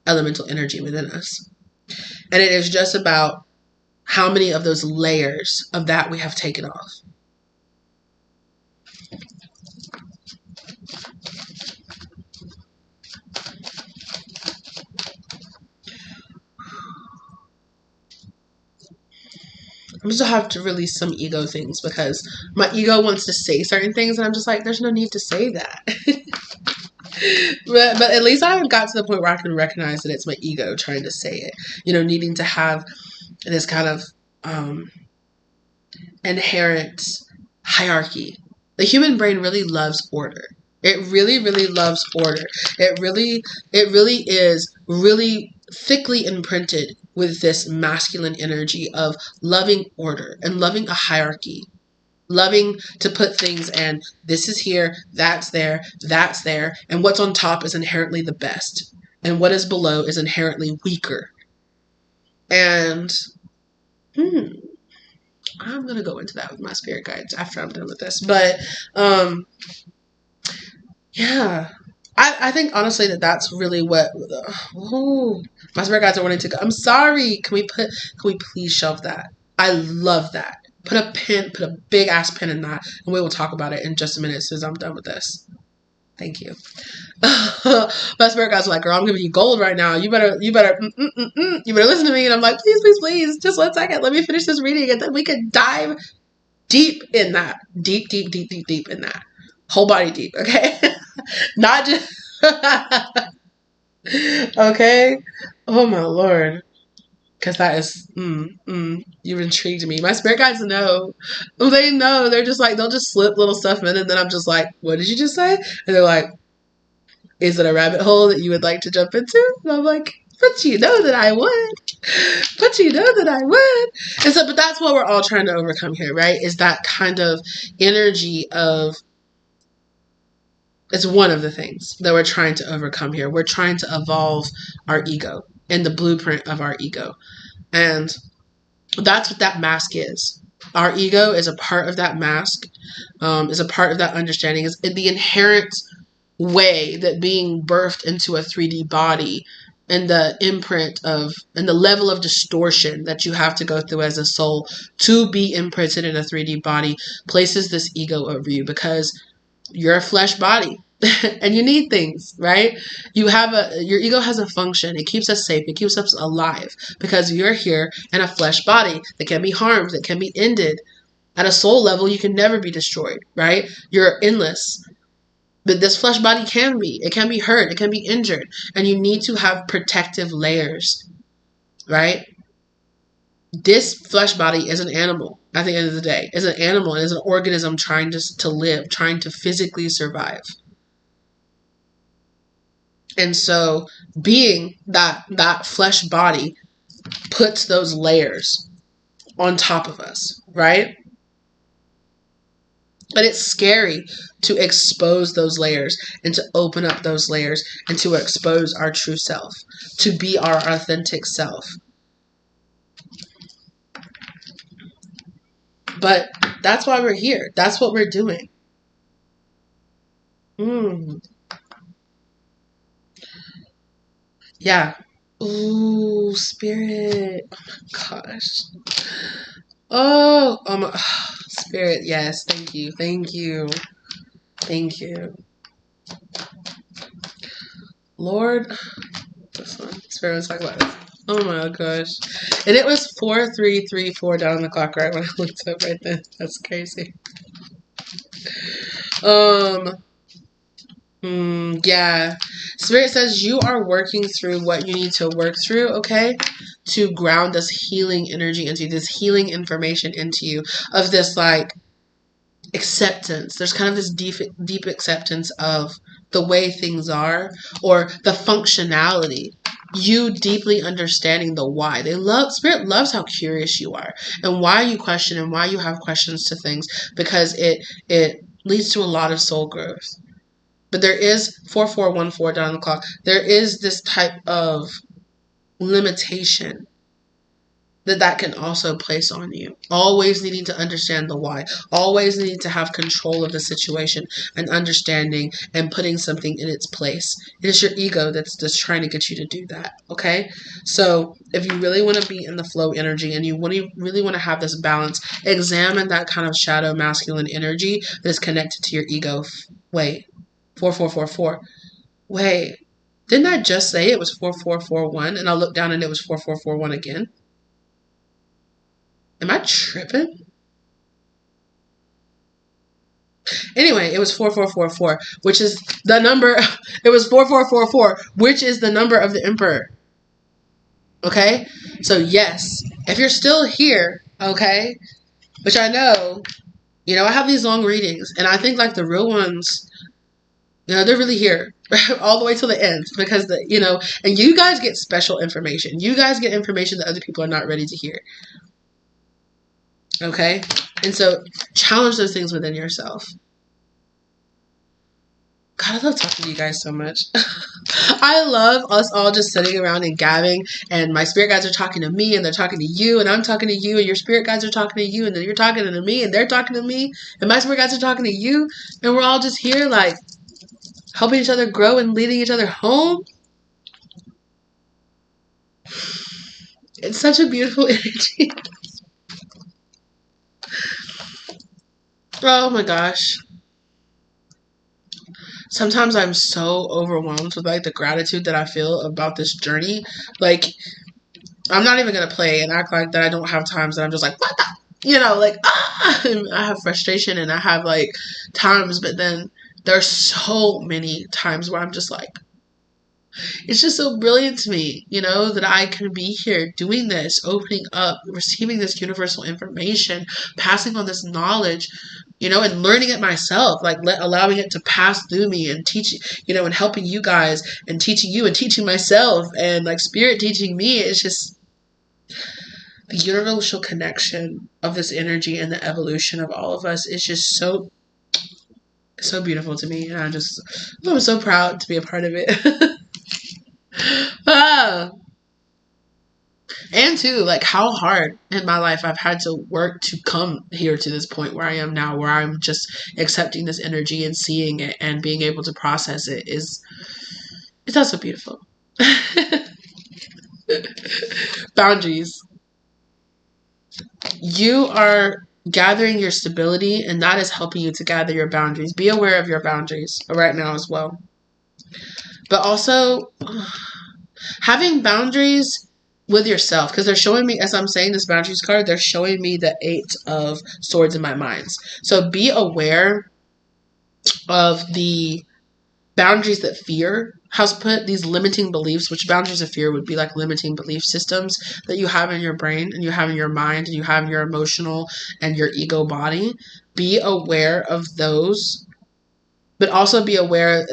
elemental energy within us. And it is just about how many of those layers of that we have taken off. I'm just have to release some ego things because my ego wants to say certain things and I'm just like, there's no need to say that. but at least I got to the point where I can recognize that it's my ego trying to say it. You know, needing to have this kind of inherent hierarchy. The human brain really loves order. It really, really loves order. It really is really thickly imprinted with this masculine energy of loving order and loving a hierarchy. Loving to put things and this is here, that's there, and what's on top is inherently the best. And what is below is inherently weaker. And I'm going to go into that with my spirit guides after I'm done with this. But, yeah. I think, honestly, that that's really what... my spirit guides are wanting to go. I'm sorry. Can we please shelve that? I love that. Put a big-ass pin in that, and we will talk about it in just a minute as soon as I'm done with this. Thank you. My spirit guides are like, girl, I'm giving you gold right now. You better listen to me. And I'm like, please, just 1 second. Let me finish this reading, and then we can dive deep in that. Deep in that. Whole body deep, okay? Not just... okay? Oh, my Lord. Because that is... you've intrigued me. My spirit guides know. They know. They're just like, they'll just slip little stuff in, and then I'm just like, what did you just say? And they're like, is it a rabbit hole that you would like to jump into? And I'm like, but you know that I would. And so, but that's what we're all trying to overcome here, right? Is that kind of energy of... It's one of the things that we're trying to overcome here. We're trying to evolve our ego and the blueprint of our ego. And that's what that mask is. Our ego is a part of that mask, is a part of that understanding. Is the inherent way that being birthed into a 3D body and the imprint of, and the level of distortion that you have to go through as a soul to be imprinted in a 3D body places this ego over you because you're a flesh body and you need things, right? Your ego has a function. It keeps us safe. It keeps us alive because you're here in a flesh body that can be harmed, that can be ended. At a soul level, you can never be destroyed, right? You're endless. But this flesh body can be. It can be hurt. It can be injured. And you need to have protective layers, right? This flesh body is an animal at the end of the day. It's an animal and is an organism trying to live, trying to physically survive. And so being that flesh body puts those layers on top of us, right? And it's scary to expose those layers and to open up those layers and to expose our true self, to be our authentic self. But that's why we're here. That's what we're doing. Yeah. Ooh, spirit. Oh my gosh. Oh my spirit. Yes. Thank you. Lord, this one. Spirit was talking about this. Oh my gosh. And it was 4334 down on the clock right when I looked up right then. That's crazy. Yeah. Spirit says you are working through what you need to work through, okay? To ground this healing energy into you, this healing information into you of this like acceptance. There's kind of this deep acceptance of the way things are or the functionality. You deeply understanding the why. Spirit loves how curious you are and why you question and why you have questions to things because it leads to a lot of soul growth. But there is 4414 down the clock. There is this type of limitation that can also place on you. Always needing to understand the why. Always needing to have control of the situation and understanding and putting something in its place. It is your ego that's trying to get you to do that. Okay? So if you really want to be in the flow energy and you really want to have this balance, examine that kind of shadow masculine energy that is connected to your ego. Wait. 4444. Wait. Didn't I just say it was 4441 and I looked down and it was 4441 again? Am I tripping? Anyway, it was 4444, which is the number. It was 4444, which is the number of the emperor. Okay? So, yes, if you're still here, okay, which I know, I have these long readings, and I think, like, the real ones, they're really here all the way till the end because, and you guys get special information. You guys get information that other people are not ready to hear. Okay? And so challenge those things within yourself. God, I love talking to you guys so much. I love us all just sitting around and gabbing, and my spirit guides are talking to me, and they're talking to you, and I'm talking to you, and your spirit guides are talking to you, and then you're talking to me, and they're talking to me, and my spirit guides are talking to you, and we're all just here, like, helping each other grow and leading each other home. It's such a beautiful energy. Oh my gosh. Sometimes I'm so overwhelmed with, like, the gratitude that I feel about this journey. Like, I'm not even going to play and act like that I don't have times that I'm just like, what the? I have frustration and I have, like, times, but then there's so many times where I'm just like, it's just so brilliant to me, that I can be here doing this, opening up, receiving this universal information, passing on this knowledge, and learning it myself, like allowing it to pass through me and teaching, and helping you guys and teaching you and teaching myself and, like, spirit teaching me. It's just the universal connection of this energy and the evolution of all of us is just so beautiful to me. And I'm so proud to be a part of it. And too, like, how hard in my life I've had to work to come here to this point where I am now, where I'm just accepting this energy and seeing it and being able to process it it's also beautiful. Boundaries. You are gathering your stability, and that is helping you to gather your boundaries. Be aware of your boundaries right now as well. But also, having boundaries with yourself, because they're showing me, as I'm saying this boundaries card, they're showing me the 8 of Swords in my minds. So be aware of the boundaries that fear has put, these limiting beliefs, which boundaries of fear would be like limiting belief systems that you have in your brain and you have in your mind and you have in your emotional and your ego body. Be aware of those, but also be aware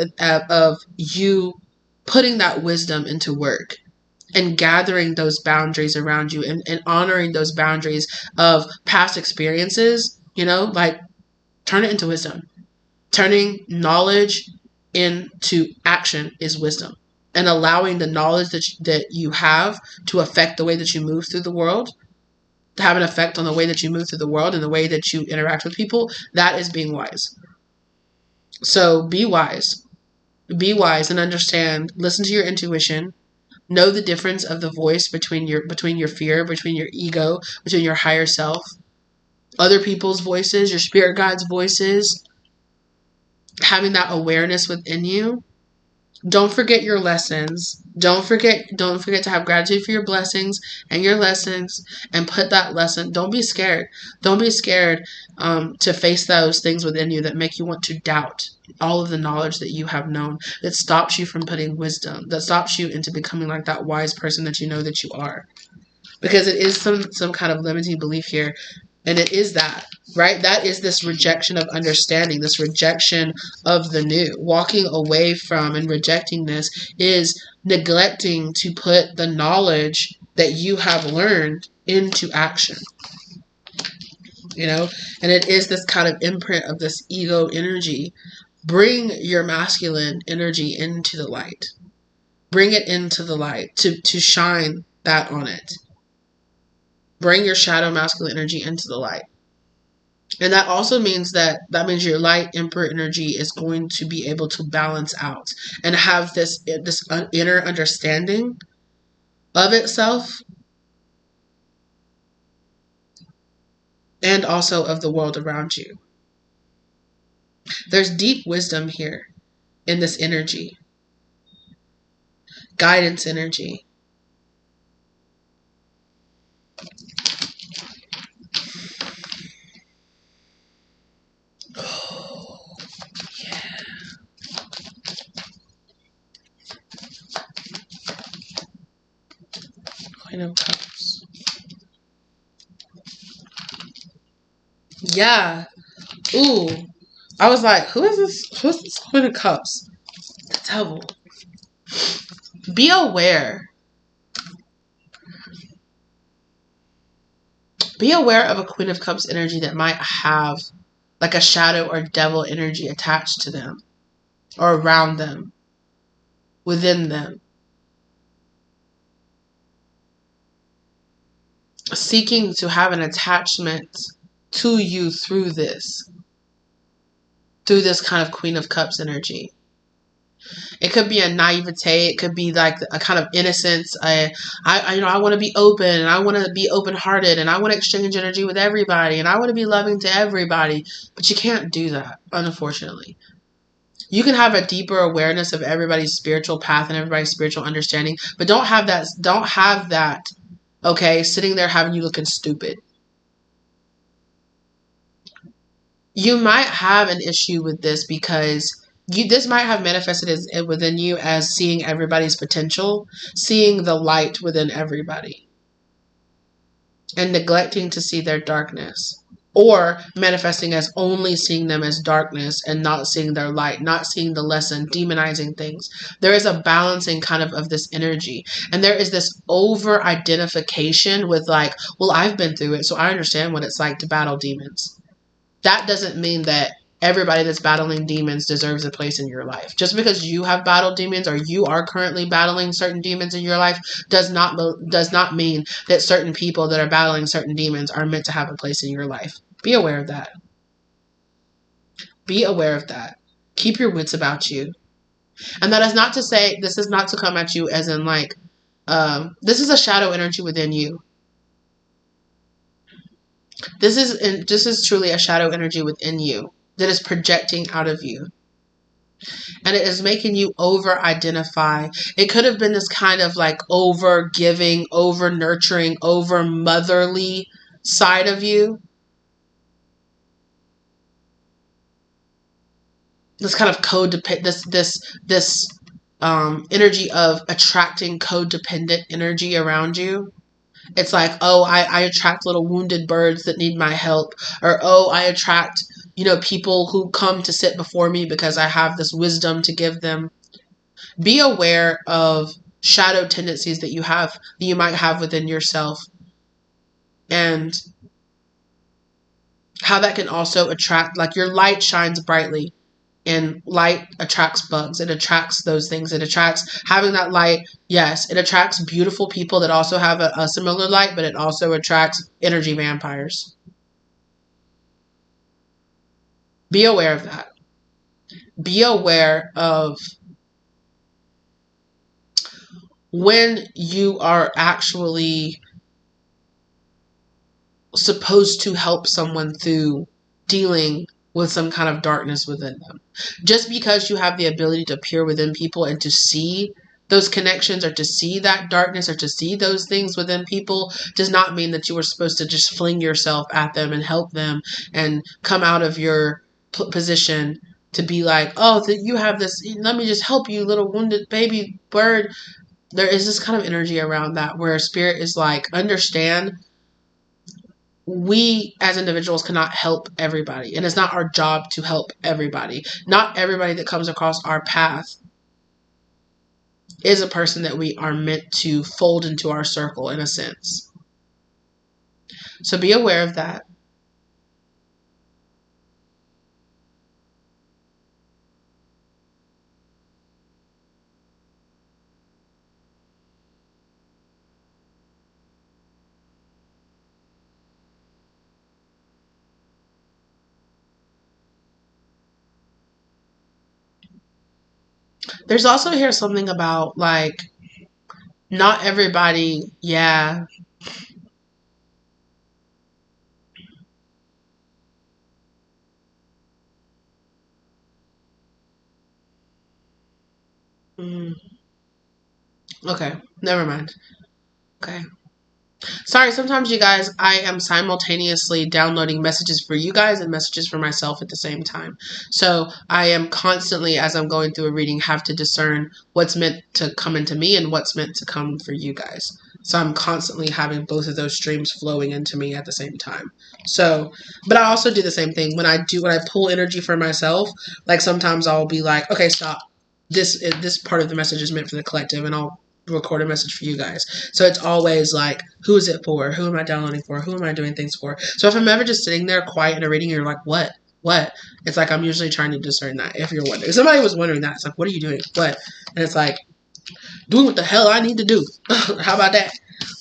of you putting that wisdom into work and gathering those boundaries around you and honoring those boundaries of past experiences, like, turn it into wisdom. Turning knowledge into action is wisdom. And allowing the knowledge that you have to affect the way that you move through the world, to have an effect on the way that you move through the world and the way that you interact with people, that is being wise. So be wise. Be wise and understand. Listen to your intuition. Know the difference of the voice between your fear, between your ego, between your higher self, other people's voices, your spirit guides' voices. Having that awareness within you. Don't forget your lessons. Don't forget to have gratitude for your blessings and your lessons, and put that lesson. Don't be scared. Don't be scared to face those things within you that make you want to doubt all of the knowledge that you have known, that stops you from putting wisdom, that stops you into becoming like that wise person that you know that you are. Because it is some kind of limiting belief here. And it is that, right? That is this rejection of understanding, this rejection of the new. Walking away from and rejecting this is neglecting to put the knowledge that you have learned into action. And it is this kind of imprint of this ego energy. Bring your masculine energy into the light. Bring it into the light to shine that on it. Bring your shadow masculine energy into the light. And that also means that your light emperor energy is going to be able to balance out and have this inner understanding of itself and also of the world around you. There's deep wisdom here in this energy. Guidance energy. Oh, yeah. Queen of Cups. Yeah. Ooh. I was like, who is this? Who's this Queen of Cups? The devil. Be aware. Be aware of a Queen of Cups energy that might have like a shadow or devil energy attached to them or around them, within them. Seeking to have an attachment to you through this kind of Queen of Cups energy. It could be a naivete. It could be like a kind of innocence. I want to be open and I want to be open-hearted and I want to exchange energy with everybody and I want to be loving to everybody. But you can't do that, unfortunately. You can have a deeper awareness of everybody's spiritual path and everybody's spiritual understanding, but don't have that, okay, sitting there having you looking stupid. You might have an issue with this because this might have manifested within you as seeing everybody's potential, seeing the light within everybody, and neglecting to see their darkness. Or manifesting as only seeing them as darkness and not seeing their light, not seeing the lesson, demonizing things. There is a balancing kind of this energy. And there is this over-identification with like, well, I've been through it, so I understand what it's like to battle demons. That doesn't mean that everybody that's battling demons deserves a place in your life. Just because you have battled demons or you are currently battling certain demons in your life does not mean that certain people that are battling certain demons are meant to have a place in your life. Be aware of that. Be aware of that. Keep your wits about you. And that is not to say, this is not to come at you as in like, this is a shadow energy within you. This is truly a shadow energy within you that is projecting out of you. And it is making you over-identify. It could have been this kind of like over-giving, over-nurturing, over-motherly side of you. This kind of this energy of attracting codependent energy around you. It's like, oh, I attract little wounded birds that need my help. Or, oh, I attract, people who come to sit before me because I have this wisdom to give them. Be aware of shadow tendencies that you might have within yourself. And how that can also attract, like your light shines brightly. And light attracts bugs. It attracts those things. It attracts having that light. Yes, it attracts beautiful people that also have a similar light, but it also attracts energy vampires. Be aware of that. Be aware of when you are actually supposed to help someone through dealing with some kind of darkness within them. Just because you have the ability to peer within people and to see those connections or to see that darkness or to see those things within people does not mean that you are supposed to just fling yourself at them and help them and come out of your position to be like, oh, you have this, let me just help you, little wounded baby bird. There is this kind of energy around that where spirit is like, understand, we as individuals cannot help everybody, and it's not our job to help everybody. Not everybody that comes across our path is a person that we are meant to fold into our circle in a sense. So be aware of that. There's also here something about like not everybody, yeah. Mm, okay, never mind. Okay. Sorry, sometimes you guys, I am simultaneously downloading messages for you guys and messages for myself at the same time. So I am constantly, as I'm going through a reading, have to discern what's meant to come into me and what's meant to come for you guys. So I'm constantly having both of those streams flowing into me at the same time. So, but I also do the same thing when I pull energy for myself. Like sometimes I'll be like, okay, stop. This part of the message is meant for the collective, and I'll record a message for you guys. So it's always like, who is it for? Who am I downloading for? Who am I doing things for? So if I'm ever just sitting there quiet in a reading and you're like, what? What? It's like I'm usually trying to discern that, if you're wondering. If somebody was wondering that, it's like, what are you doing? What? And it's like, doing what the hell I need to do. How about that?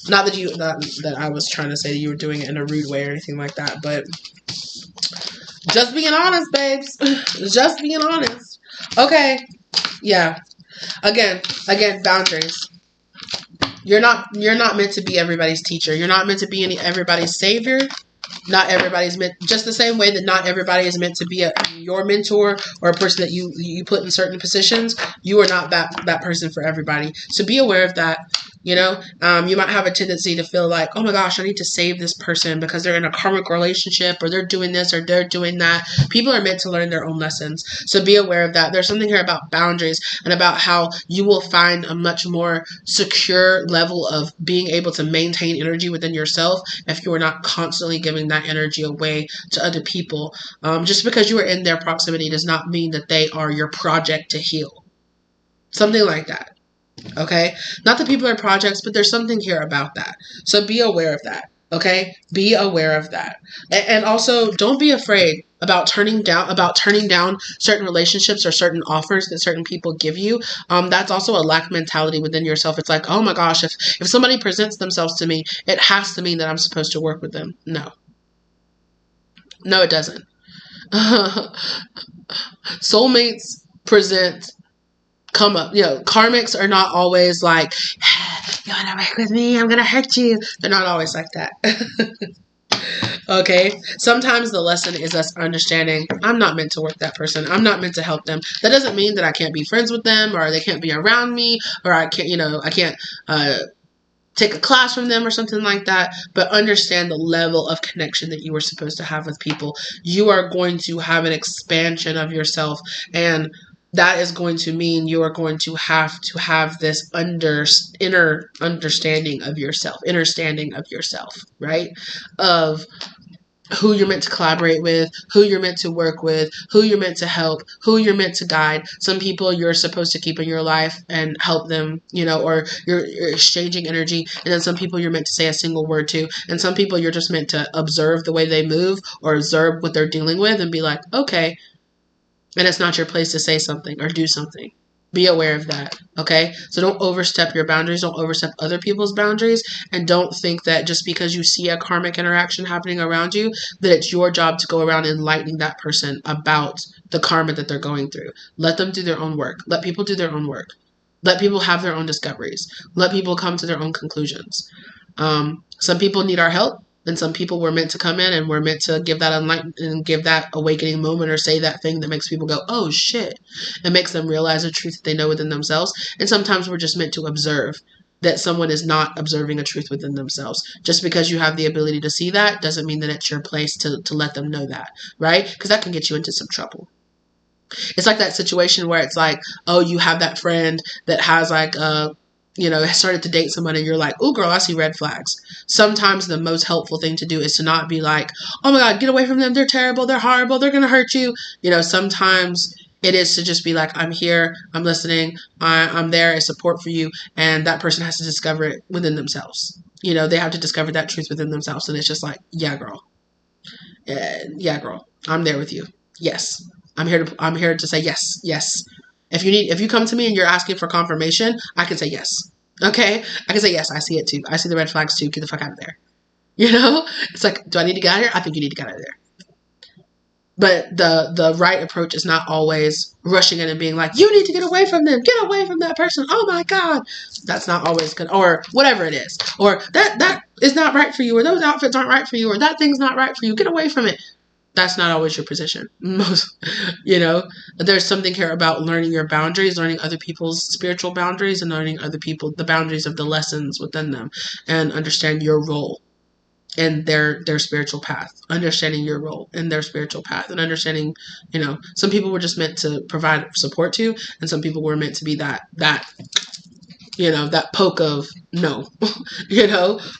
Not that I was trying to say that you were doing it in a rude way or anything like that, but just being honest, babes. Just being honest. Okay. Yeah. Again, boundaries. You're not meant to be everybody's teacher. You're not meant to be everybody's savior. Not everybody's meant, just the same way that not everybody is meant to be your mentor or a person that you put in certain positions. You are not that person for everybody. So be aware of that. You know, you might have a tendency to feel like, oh my gosh, I need to save this person because they're in a karmic relationship or they're doing this or they're doing that. People are meant to learn their own lessons. So be aware of that. There's something here about boundaries and about how you will find a much more secure level of being able to maintain energy within yourself if you are not constantly giving that energy away to other people. Just because you are in their proximity does not mean that they are your project to heal. Something like that. Okay? Not that people are projects, but there's something here about that. So be aware of that. Okay? Be aware of that. And also don't be afraid about turning down certain relationships or certain offers that certain people give you. That's also a lack mentality within yourself. It's like, oh my gosh, if somebody presents themselves to me, it has to mean that I'm supposed to work with them. No. No, it doesn't. Soulmates present come up. You know, karmics are not always like, you want to work with me? I'm going to hurt you. They're not always like that. Okay? Sometimes the lesson is us understanding, I'm not meant to work that person. I'm not meant to help them. That doesn't mean that I can't be friends with them or they can't be around me or I can't take a class from them or something like that, but understand the level of connection that you are supposed to have with people. You are going to have an expansion of yourself, and that is going to mean you are going to have this inner understanding of yourself, right? Of who you're meant to collaborate with, who you're meant to work with, who you're meant to help, who you're meant to guide. Some people you're supposed to keep in your life and help them, or you're exchanging energy. And then some people you're meant to say a single word to. And some people you're just meant to observe the way they move or observe what they're dealing with and be like, okay. And it's not your place to say something or do something. Be aware of that, okay? So don't overstep your boundaries. Don't overstep other people's boundaries. And don't think that just because you see a karmic interaction happening around you, that it's your job to go around enlightening that person about the karma that they're going through. Let them do their own work. Let people do their own work. Let people have their own discoveries. Let people come to their own conclusions. Some people need our help. And some people were meant to come in and we're meant to give that enlightenment and give that awakening moment or say that thing that makes people go, oh shit. It makes them realize the truth that they know within themselves. And sometimes we're just meant to observe that someone is not observing a truth within themselves. Just because you have the ability to see that doesn't mean that it's your place to let them know that, right? Because that can get you into some trouble. It's like that situation where it's like, oh, you have that friend that has like started to date someone and you're like, oh girl, I see red flags. Sometimes the most helpful thing to do is to not be like, oh my God, get away from them. They're terrible. They're horrible. They're going to hurt you. Sometimes it is to just be like, I'm here. I'm listening. I'm there as support for you. And that person has to discover it within themselves. They have to discover that truth within themselves. And it's just like, yeah, girl. Yeah, girl. I'm there with you. Yes. I'm here to say yes. Yes. If you come to me and you're asking for confirmation, I can say yes. Okay? I can say yes, I see it too. I see the red flags too. Get the fuck out of there. It's like, do I need to get out of here? I think you need to get out of there. But the right approach is not always rushing in and being like, you need to get away from them. Get away from that person. Oh my God. That's not always good. Or whatever it is. Or that is not right for you. Or those outfits aren't right for you. Or that thing's not right for you. Get away from it. That's not always your position. Most, there's something here about learning your boundaries, learning other people's spiritual boundaries, and learning other people, the boundaries of the lessons within them, and understand your role in their spiritual path, understanding your role in their spiritual path, and understanding, some people were just meant to provide support to, and some people were meant to be that poke of no,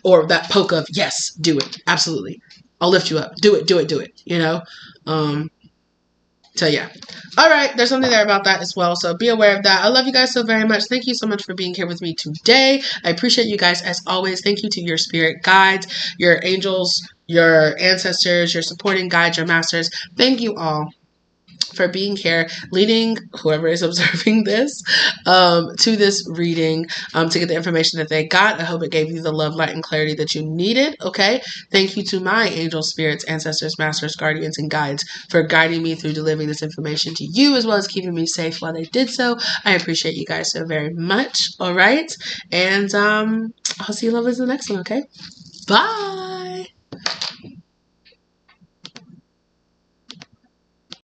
or that poke of yes, do it, absolutely, I'll lift you up, do it. So yeah. All right. There's something there about that as well. So be aware of that. I love you guys so very much. Thank you so much for being here with me today. I appreciate you guys as always. Thank you to your spirit guides, your angels, your ancestors, your supporting guides, your masters. Thank you all for being here, leading whoever is observing this to this reading to get the information that they got. I hope it gave you the love, light, and clarity that you needed. Okay. Thank you to my angel spirits, ancestors, masters, guardians, and guides for guiding me through delivering this information to you, as well as keeping me safe while they did so. I appreciate you guys so very much. All right. And I'll see you lovelies in the next one. Okay. Bye.